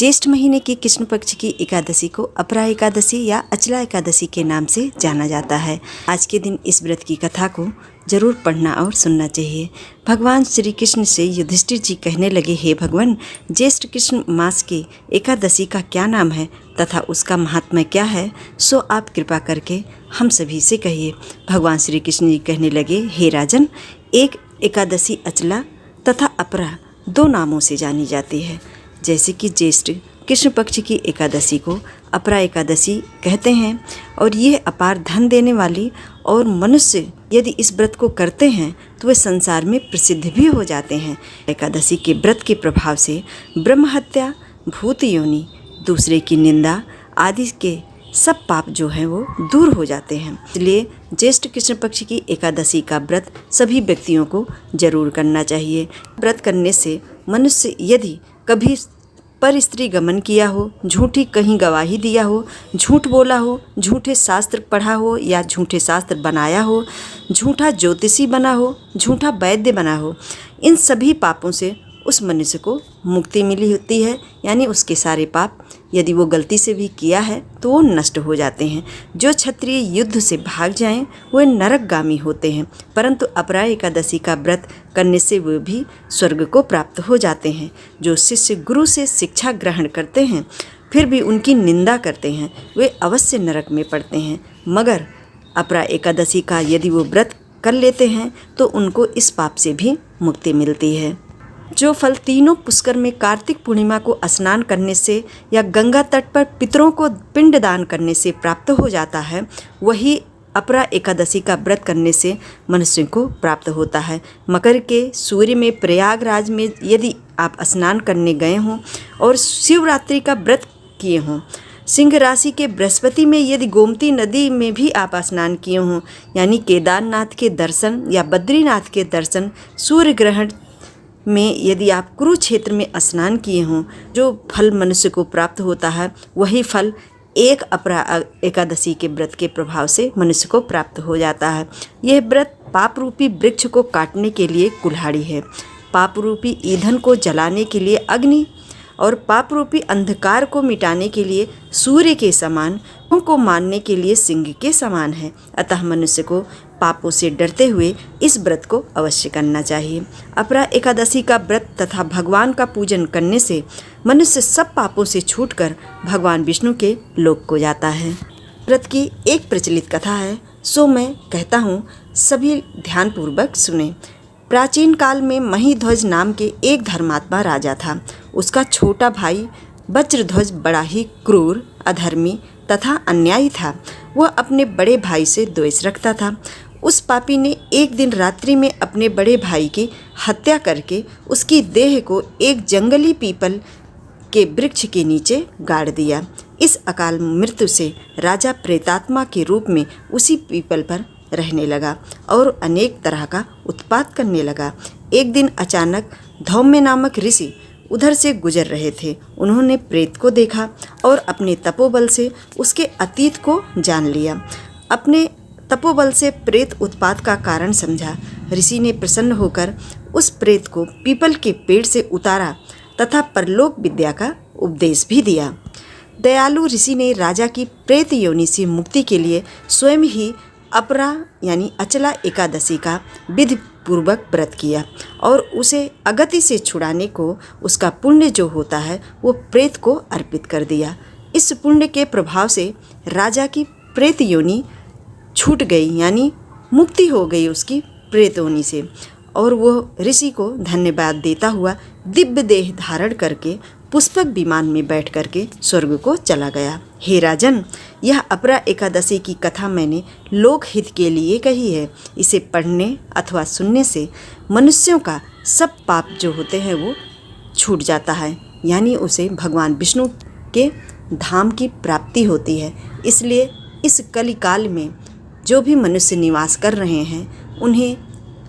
ज्येष्ठ महीने की कृष्ण पक्ष की एकादशी को अपरा एकादशी या अचला एकादशी के नाम से जाना जाता है। आज के दिन इस व्रत की कथा को जरूर पढ़ना और सुनना चाहिए। भगवान श्री कृष्ण से युधिष्ठिर जी कहने लगे, हे भगवान, ज्येष्ठ कृष्ण मास की एकादशी का क्या नाम है तथा उसका महात्म्य क्या है, सो आप कृपा करके हम सभी से कहिए। भगवान श्री कृष्ण जी कहने लगे, हे राजन, एक एकादशी अचला तथा अपरा दो नामों से जानी जाती है। जैसे कि ज्येष्ठ कृष्ण पक्ष की एकादशी को अपरा एकादशी कहते हैं और ये अपार धन देने वाली और मनुष्य यदि इस व्रत को करते हैं तो वे संसार में प्रसिद्ध भी हो जाते हैं। एकादशी के व्रत के प्रभाव से ब्रह्म हत्या, भूत योनि, दूसरे की निंदा आदि के सब पाप जो हैं वो दूर हो जाते हैं। इसलिए ज्येष्ठ कृष्ण पक्ष की एकादशी का व्रत सभी व्यक्तियों को जरूर करना चाहिए। व्रत करने से मनुष्य यदि कभी पर स्त्री गमन किया हो, झूठी कहीं गवाही दिया हो, झूठ बोला हो, झूठे शास्त्र पढ़ा हो या झूठे शास्त्र बनाया हो, झूठा ज्योतिषी बना हो, झूठा वैद्य बना हो, इन सभी पापों से उस मनुष्य को मुक्ति मिली होती है। यानी उसके सारे पाप यदि वो गलती से भी किया है तो वो नष्ट हो जाते हैं। जो क्षत्रिय युद्ध से भाग जाएं वे नरकगामी होते हैं, परंतु अपरा एकादशी का व्रत करने से वे भी स्वर्ग को प्राप्त हो जाते हैं। जो शिष्य गुरु से शिक्षा ग्रहण करते हैं फिर भी उनकी निंदा करते हैं वे अवश्य नरक में पड़ते हैं, मगर अपरा एकादशी का यदि वो व्रत कर लेते हैं तो उनको इस पाप से भी मुक्ति मिलती है। जो फल तीनों पुष्कर में कार्तिक पूर्णिमा को स्नान करने से या गंगा तट पर पितरों को पिंड दान करने से प्राप्त हो जाता है, वही अपरा एकादशी का व्रत करने से मनुष्य को प्राप्त होता है। मकर के सूर्य में प्रयागराज में यदि आप स्नान करने गए हों और शिवरात्रि का व्रत किए हों, सिंह राशि के बृहस्पति में यदि गोमती नदी में भी आप स्नान किए हों, यानी केदारनाथ के दर्शन या बद्रीनाथ के दर्शन, सूर्य ग्रहण में यदि आप कुरुक्षेत्र में स्नान किए हों, जो फल मनुष्य को प्राप्त होता है वही फल एक अपरा एकादशी के व्रत के प्रभाव से मनुष्य को प्राप्त हो जाता है। यह व्रत पाप रूपी वृक्ष को काटने के लिए कुल्हाड़ी है, पाप रूपी ईंधन को जलाने के लिए अग्नि और पाप रूपी अंधकार को मिटाने के लिए सूर्य के समान, को मारने के लिए सिंह के समान है। अतः मनुष्य को पापों से डरते हुए इस व्रत को अवश्य करना चाहिए। अपरा एकादशी का व्रत तथा भगवान का पूजन करने से मनुष्य सब पापों से छूटकर भगवान विष्णु के लोक को जाता है। व्रत की एक प्रचलित कथा है, सो मैं कहता हूँ, सभी ध्यानपूर्वक सुने। प्राचीन काल में महीध्वज नाम के एक धर्मात्मा राजा था। उसका छोटा भाई वज्रध्वज बड़ा ही क्रूर, अधर्मी तथा अन्यायी था। वह अपने बड़े भाई से द्वेष रखता था। उस पापी ने एक दिन रात्रि में अपने बड़े भाई की हत्या करके उसकी देह को एक जंगली पीपल के वृक्ष के नीचे गाड़ दिया। इस अकाल मृत्यु से राजा प्रेतात्मा के रूप में उसी पीपल पर रहने लगा और अनेक तरह का उत्पात करने लगा। एक दिन अचानक धौम्य नामक ऋषि उधर से गुजर रहे थे। उन्होंने प्रेत को देखा और अपने तपोबल से उसके अतीत को जान लिया। अपने तपोबल से प्रेत उत्पात का कारण समझा। ऋषि ने प्रसन्न होकर उस प्रेत को पीपल के पेड़ से उतारा तथा परलोक विद्या का उपदेश भी दिया। दयालु ऋषि ने राजा की प्रेत योनि से मुक्ति के लिए स्वयं ही अपरा यानी अचला एकादशी का विधि पूर्वक व्रत किया और उसे अगति से छुड़ाने को उसका पुण्य जो होता है वो प्रेत को अर्पित कर दिया। इस पुण्य के प्रभाव से राजा की प्रेत योनि छूट गई, यानी मुक्ति हो गई उसकी प्रेत योनि से, और वो ऋषि को धन्यवाद देता हुआ दिव्य देह धारण करके पुष्पक विमान में बैठ करके स्वर्ग को चला गया। हे राजन, यह अपरा एकादशी की कथा मैंने लोक हित के लिए कही है। इसे पढ़ने अथवा सुनने से मनुष्यों का सब पाप जो होते हैं वो छूट जाता है, यानी उसे भगवान विष्णु के धाम की प्राप्ति होती है। इसलिए इस कलिकाल में जो भी मनुष्य निवास कर रहे हैं उन्हें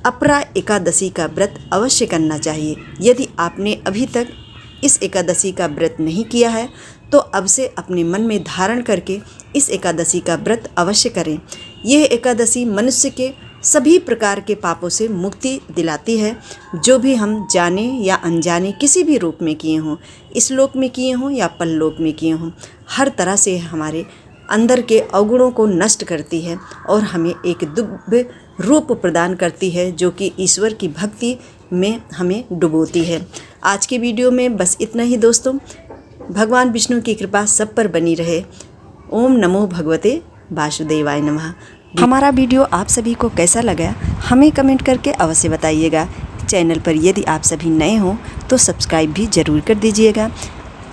अपरा एकादशी का व्रत अवश्य करना चाहिए। यदि आपने अभी तक इस एकादशी का व्रत नहीं किया है तो अब से अपने मन में धारण करके इस एकादशी का व्रत अवश्य करें। यह एकादशी मनुष्य के सभी प्रकार के पापों से मुक्ति दिलाती है, जो भी हम जाने या अनजाने किसी भी रूप में किए हों, इस लोक में किए हों या परलोक में किए हों, हर तरह से हमारे अंदर के अवगुणों को नष्ट करती है और हमें एक दिव्य रूप प्रदान करती है, जो कि ईश्वर की भक्ति में हमें डुबोती है। आज के वीडियो में बस इतना ही दोस्तों। भगवान विष्णु की कृपा सब पर बनी रहे। ओम नमो भगवते वासुदेवाय नमः। हमारा वीडियो आप सभी को कैसा लगा हमें कमेंट करके अवश्य बताइएगा। चैनल पर यदि आप सभी नए हों तो सब्सक्राइब भी ज़रूर कर दीजिएगा।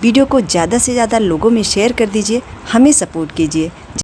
वीडियो को ज़्यादा से ज़्यादा लोगों में शेयर कर दीजिए, हमें सपोर्ट कीजिए।